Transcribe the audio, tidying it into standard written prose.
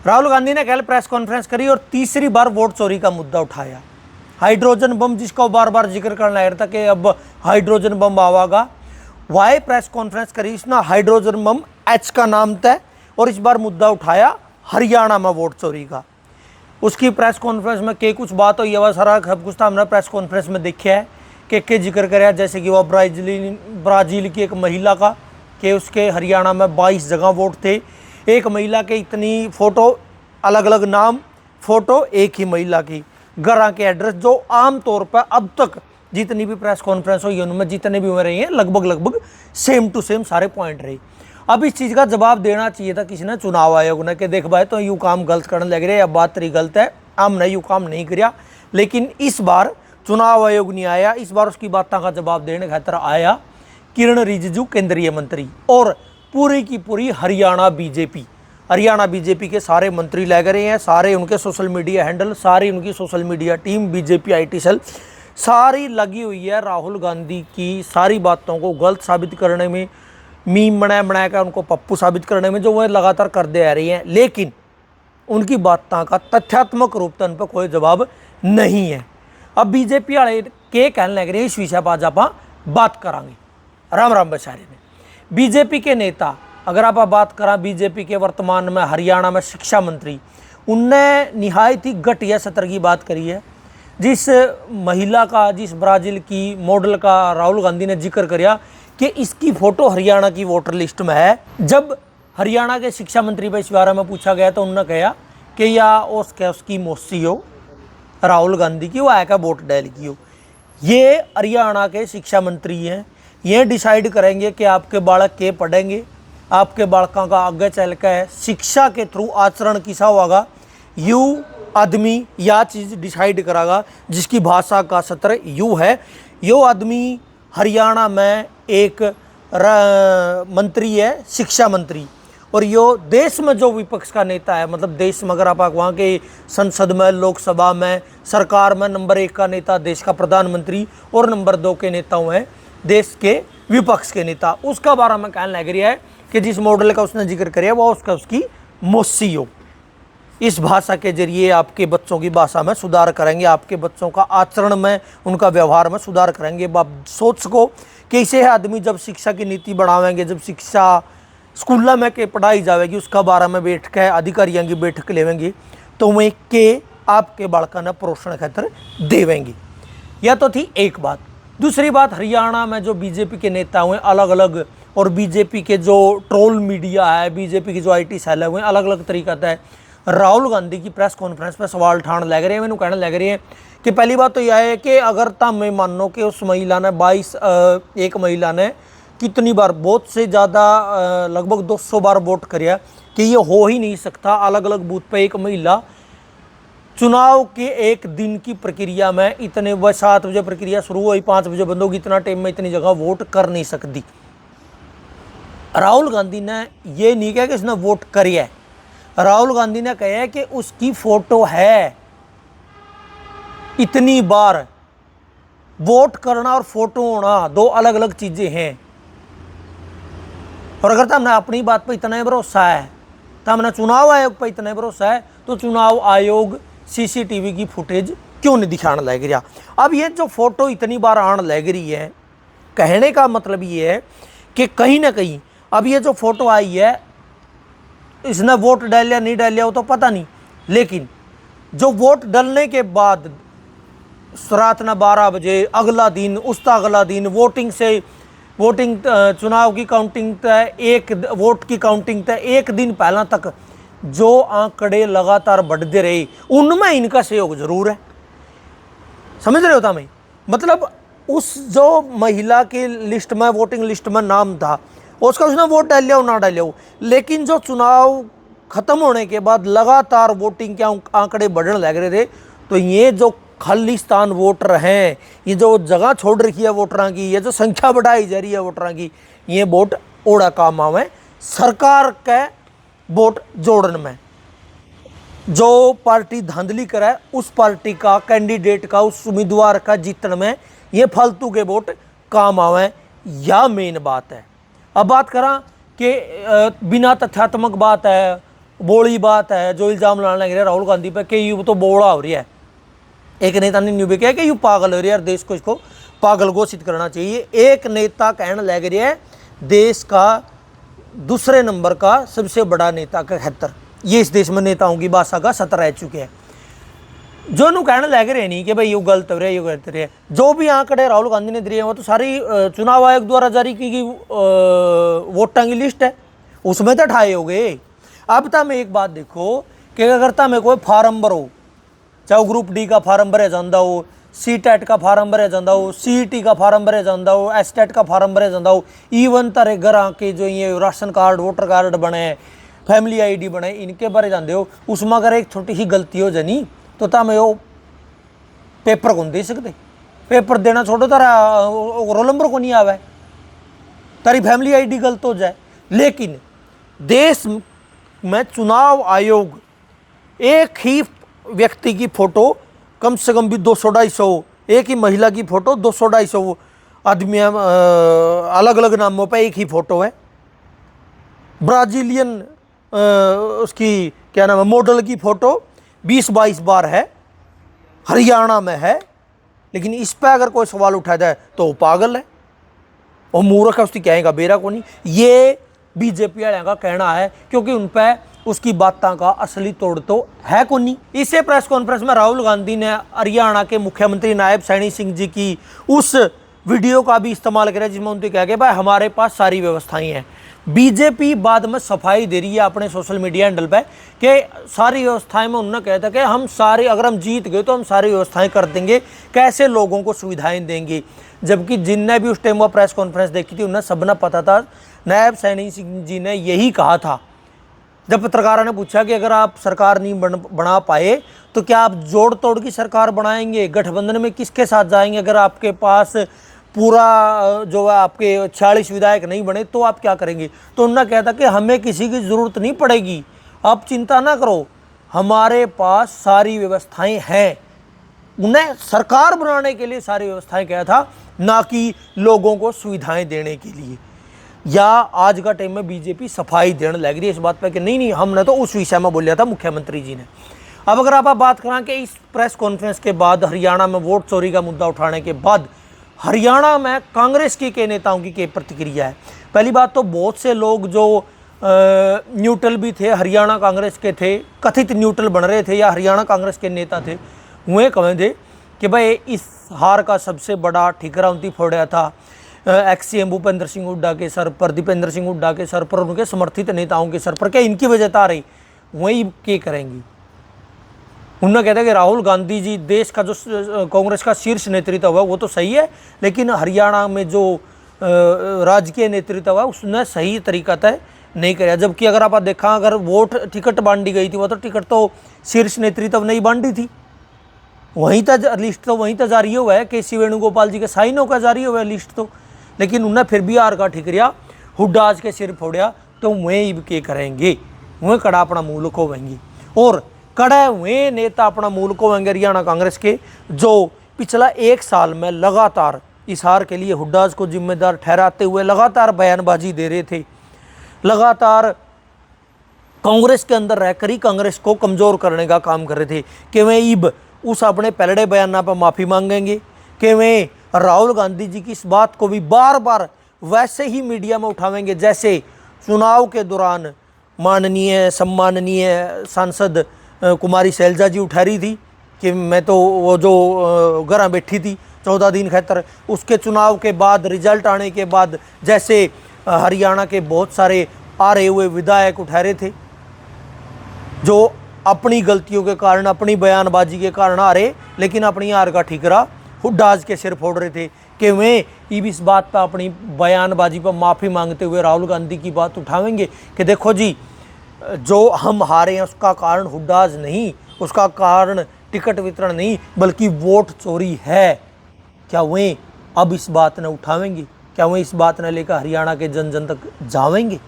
राहुल गांधी ने कल press conference करी और तीसरी बार वोट चोरी का मुद्दा उठाया। हाइड्रोजन बम जिसका बार बार जिक्र करना है था कि अब हाइड्रोजन बम आवागा, वाई प्रेस कॉन्फ्रेंस करी इसने हाइड्रोजन बम एच का नाम तय और इस बार मुद्दा उठाया हरियाणा में वोट चोरी का। उसकी प्रेस कॉन्फ्रेंस में के कुछ बात हुई है, सारा सब कुछ हमने प्रेस कॉन्फ्रेंस में देखा है के जिक्र कराया, जैसे कि वह ब्राज़ील की एक महिला का कि उसके हरियाणा में 22 जगह वोट थे, एक महिला के इतनी फ़ोटो, अलग अलग नाम, फ़ोटो एक ही महिला की, घरा के एड्रेस, जो आम तौर पर अब तक जितनी भी प्रेस कॉन्फ्रेंस हुई उनमें जितने भी हुए रही हैं लगभग सेम टू सेम सारे पॉइंट रहे। अब इस चीज़ का जवाब देना चाहिए था किसी ने, चुनाव आयोग ने, कि देख भाई तो यूँ काम गलत करने लग रहे, अब बात तेरी गलत है, हमने यूँ काम नहीं किया। लेकिन इस बार चुनाव आयोग नहीं आया, इस बार उसकी बातों का जवाब देने खातर आया किरण रिजिजू केंद्रीय मंत्री और पूरी की पूरी हरियाणा बीजेपी के सारे मंत्री लग रहे हैं, सारे उनके सोशल मीडिया हैंडल, सारी उनकी social media team, BJP IT cell सारी लगी हुई है राहुल गांधी की सारी बातों को गलत साबित करने में, मीम बना कर उनको पप्पू साबित करने में, जो वह लगातार करते आ रही हैं। लेकिन उनकी बातों का तथ्यात्मक रूप से उन पर कोई जवाब नहीं है। अब बीजेपी वाले के कहने लग रहे हैं इस विषय पर आज आप बात करांगे। राम राम बचारे ने बीजेपी के नेता, अगर आप बात करा बीजेपी के वर्तमान में हरियाणा में शिक्षा मंत्री, उनने निहायत ही घटिया सत्र की बात करी है। जिस महिला का, जिस ब्राज़ील की मॉडल का राहुल गांधी ने जिक्र किया कि इसकी फ़ोटो हरियाणा की वोटर लिस्ट में है, जब हरियाणा के शिक्षा मंत्री पर इस बारे में पूछा गया तो उन्होंने कहा कि या उसकी मौसी हो राहुल गांधी की, वो आया वोट डाल की हो। ये हरियाणा के शिक्षा मंत्री हैं, ये डिसाइड करेंगे कि आपके बालक के पढ़ेंगे, आपके बालकों का आगे चल कर शिक्षा के थ्रू आचरण किसा होगा, यू आदमी यह चीज़ डिसाइड करागा, जिसकी भाषा का सत्र यू है। यो आदमी हरियाणा में एक मंत्री है, शिक्षा मंत्री, और यो देश में जो विपक्ष का नेता है, मतलब देश में अगर आप वहाँ के संसद में, लोकसभा में, सरकार में नंबर 1 का नेता देश का प्रधानमंत्री और नंबर 2 के नेताओं हैं देश के विपक्ष के नेता, उसका बारे में कहने लग रहा है कि जिस मॉडल का उसने जिक्र किया वो उसकी मौसी हो। इस भाषा के जरिए आपके बच्चों की भाषा में सुधार करेंगे, आपके बच्चों का आचरण में, उनका व्यवहार में सुधार करेंगे। आप सोच सको कि ऐसे आदमी जब शिक्षा की नीति बढ़ावेंगे, जब शिक्षा स्कूल में के पढ़ाई जाएगी, उसका बारे में बैठ के अधिकारियों की बैठक लेवेंगे, तो वह के आपके बालका ने पोषण खातर देवेंगे। यह तो थी एक बात। दूसरी बात, हरियाणा में जो बीजेपी के नेता हुए अलग अलग, और बीजेपी के जो ट्रोल मीडिया है, बीजेपी की जो IT सेल है, वो अलग अलग तरीका है राहुल गांधी की प्रेस कॉन्फ्रेंस पर सवाल उठाने लग रहे हैं। मैंने कहने लग रहे हैं कि पहली बात तो यह है कि अगर तब मान लो कि उस महिला ने एक महिला ने कितनी बार, बहुत से ज़्यादा, लगभग 200 बार वोट किया, कि ये हो ही नहीं सकता अलग अलग बूथ पर एक महिला चुनाव के एक दिन की प्रक्रिया में इतने 7 बजे प्रक्रिया शुरू हुई, 5 बजे बंद होगी, इतना टाइम में इतनी जगह वोट कर नहीं सकती। राहुल गांधी ने ये नहीं कहा कि इसने वोट करिए, राहुल गांधी ने कहा कि उसकी फ़ोटो है। इतनी बार वोट करना और फोटो होना दो अलग अलग चीज़ें हैं। और अगर हमने अपनी बात पर इतना भरोसा है, तो हमने चुनाव आयोग पर इतना भरोसा है, तो चुनाव आयोग CCTV की फुटेज क्यों नहीं दिखाने लग रहा। अब ये जो फोटो इतनी बार आने लग रही है, कहने का मतलब ये है कि कहीं ना कहीं अब ये जो फोटो आई है, इसने वोट डाल या नहीं डाल वो तो पता नहीं, लेकिन जो वोट डालने के बाद रात ना 12 बजे अगला दिन, उसका अगला दिन वोटिंग चुनाव की काउंटिंग तय, एक वोट की काउंटिंग तय एक दिन पहला तक जो आंकड़े लगातार बढ़ते रहे, उनमें इनका सहयोग जरूर है। समझ रहे होता मैं, मतलब उस जो महिला की लिस्ट में, वोटिंग लिस्ट में नाम था, उसका उसने वोट डाल लिया ना डाल लिया, लेकिन जो चुनाव खत्म होने के बाद लगातार वोटिंग के आंकड़े बढ़ने लग रहे थे, तो ये जो खालिस्तान वोटर हैं, ये जो जगह छोड़ रखी है वोटरों की, ये जो संख्या बढ़ाई जा रही है वोटरों की, ये वोट ओड़ा काम आवे सरकार के वोट जोड़न में। जो पार्टी धांधली करे उस पार्टी का कैंडिडेट का, उस उम्मीदवार का जीतने में ये फालतू के वोट काम आवे, या मेन बात है। अब बात करा कि बिना तथ्यात्मक बात है, बोली बात है जो इल्ज़ाम लाने लग रहे राहुल गांधी पे कि यू तो बोला हो रही है। एक नेता ने न्यू भी कहा कि यू पागल हो रही है, देश को इसको पागल घोषित करना चाहिए। एक नेता कहने लग रही है देश का दूसरे नंबर का सबसे बड़ा नेता 71, ये इस देश में नेताओं की भाषा का सत्र रह चुके हैं। जो नु कहने लग रहे नहीं कि भाई ये गलत हो रहा है, ये गलत हो रहा है। जो भी आंकड़े राहुल गांधी ने दिए वो तो सारी चुनाव आयोग द्वारा जारी की गई वोटां की लिस्ट है, उसमें तो ठाए हो गए। अब तो मैं एक बात देखो कि अगर तमें कोई फार्म भरो, चाहे ग्रुप डी का फार्म भरे जाता हो, सी टेट का फार्म भरे जाता हो, CET का फार्म भरे जाता हो, STET का फार्म भरे जाता हो, इवन तारे घर आके जो ये राशन कार्ड वोटर कार्ड बने, फैमिली ID बने, इनके भरे जाते हो, उसमें अगर एक छोटी सी गलती हो जानी तो तमें वो पेपर को नहीं दे सकते। पेपर देना छोड़ो, तारा रोल नंबर को नहीं आवे, तारी फैमिली ID गलत हो जाए। लेकिन देश में चुनाव आयोग एक ही व्यक्ति की फोटो कम से कम भी 200-250, एक ही महिला की फोटो 200-250 आदमी अलग अलग नामों पे एक ही फोटो है। ब्राजीलियन उसकी क्या नाम है मॉडल की फोटो 20-22 बार है, हरियाणा में है। लेकिन इस पर अगर कोई सवाल उठाया जाए तो वो पागल है, वो मूर्ख है, उसकी कहेगा बेरा को नहीं। ये बीजेपी वाले का कहना है क्योंकि उन पर उसकी बातों का असली तोड़ तो है को नहीं। इसे प्रेस कॉन्फ्रेंस में राहुल गांधी ने हरियाणा के मुख्यमंत्री नायब सैनी सिंह जी की उस वीडियो का भी इस्तेमाल किया जिसमें उनसे कहा कि भाई हमारे पास सारी व्यवस्थाएं हैं। बीजेपी बाद में सफाई दे रही है अपने सोशल मीडिया हैंडल पे कि सारी व्यवस्थाएं में उन्होंने कहा था कि हम सारी, अगर हम जीत गए तो हम सारी व्यवस्थाएं कर देंगे, कैसे लोगों को सुविधाएं देंगे। जबकि जिनने भी उस टाइम वो प्रेस कॉन्फ्रेंस देखी थी उन्हें सबने पता था, नायब सैनी सिंह जी ने यही कहा था। जब पत्रकारों ने पूछा कि अगर आप सरकार नहीं बना पाए तो क्या आप जोड़ तोड़ की सरकार बनाएंगे, गठबंधन में किसके साथ जाएंगे, अगर आपके पास पूरा जो है आपके 46 विधायक नहीं बने तो आप क्या करेंगे। तो उन्होंने कहा था कि हमें किसी की ज़रूरत नहीं पड़ेगी, आप चिंता ना करो, हमारे पास सारी व्यवस्थाएं हैं। उन्हें सरकार बनाने के लिए सारी व्यवस्थाएं किया था, ना कि लोगों को सुविधाएं देने के लिए। या आज का टाइम में बीजेपी सफाई देने लग रही है इस बात पर कि नहीं हमने तो उस विषय में बोलिया था मुख्यमंत्री जी ने। अब अगर आप बात करें कि इस प्रेस कॉन्फ्रेंस के बाद हरियाणा में वोट चोरी का मुद्दा उठाने के बाद हरियाणा में कांग्रेस के नेताओं की प्रतिक्रिया है। पहली बात तो बहुत से लोग जो न्यूट्रल भी थे, हरियाणा कांग्रेस के थे, कथित न्यूट्रल बन रहे थे या हरियाणा कांग्रेस के नेता थे, वे कहें थे कि भाई इस हार का सबसे बड़ा ठिकरा उनकी फोड़ा था XCM भूपेंद्र सिंह हुड्डा के सर पर, दीपेंद्र सिंह हुड्डा के सर पर, उनके समर्थित नेताओं के सर पर, क्या इनकी वजह आ रही, वही क्या करेंगी। उन्होंने कहता है कि राहुल गांधी जी देश का जो कांग्रेस का शीर्ष नेतृत्व है वो तो सही है, लेकिन हरियाणा में जो राजकीय नेतृत्व है उसने सही तरीका तय नहीं कराया। जबकि अगर आप देखा, अगर वोट टिकट बांटी गई थी वो तो टिकट तो शीर्ष नेतृत्व नहीं बांटी थी, वहीं तक लिस्ट तो वहीं तक जारी हुआ है, KC वेणुगोपाल जी के साइन होकर जारी हुआ है लिस्ट तो। लेकिन उन्हें फिर भी हार का ठिकरिया हुड्डा आज के सिर फोड़िया, तो वह के करेंगे, वह कड़ा अपना मुँह लुकोवेंगे। और कड़े हुए नेता अपना मुँह लुकोवेंगे हरियाणा कांग्रेस के, जो पिछला 1 साल में लगातार इस हार के लिए हुड्डाज को जिम्मेदार ठहराते हुए लगातार बयानबाजी दे रहे थे, लगातार कांग्रेस के अंदर रहकर ही कांग्रेस को कमज़ोर करने का काम कर रहे थे। कि वे इब उस अपने पलड़े बयाना पर माफ़ी मांगेंगे, कि वे राहुल गांधी जी की इस बात को भी बार बार वैसे ही मीडिया में उठावेंगे जैसे चुनाव के दौरान माननीय सम्माननीय सांसद कुमारी शैलजा जी उठा रही थी कि मैं तो वो जो घर बैठी थी 14 दिन खतर, उसके चुनाव के बाद रिजल्ट आने के बाद जैसे हरियाणा के बहुत सारे आ रहे हुए विधायक उठा रहे थे जो अपनी गलतियों के कारण, अपनी बयानबाजी के कारण आ रहे, लेकिन अपनी हार का ठिकरा हुड्डाज के सिर फोड़ रहे थे। कि वे इस बात पर अपनी बयानबाजी पर माफ़ी मांगते हुए राहुल गांधी की बात उठावेंगे कि देखो जी, जो हम हारे हैं उसका कारण हुड्डाज नहीं, उसका कारण टिकट वितरण नहीं, बल्कि वोट चोरी है। क्या वे अब इस बात ने उठावेंगे? क्या वे इस बात ने लेकर हरियाणा के जन जन तक जावेंगे?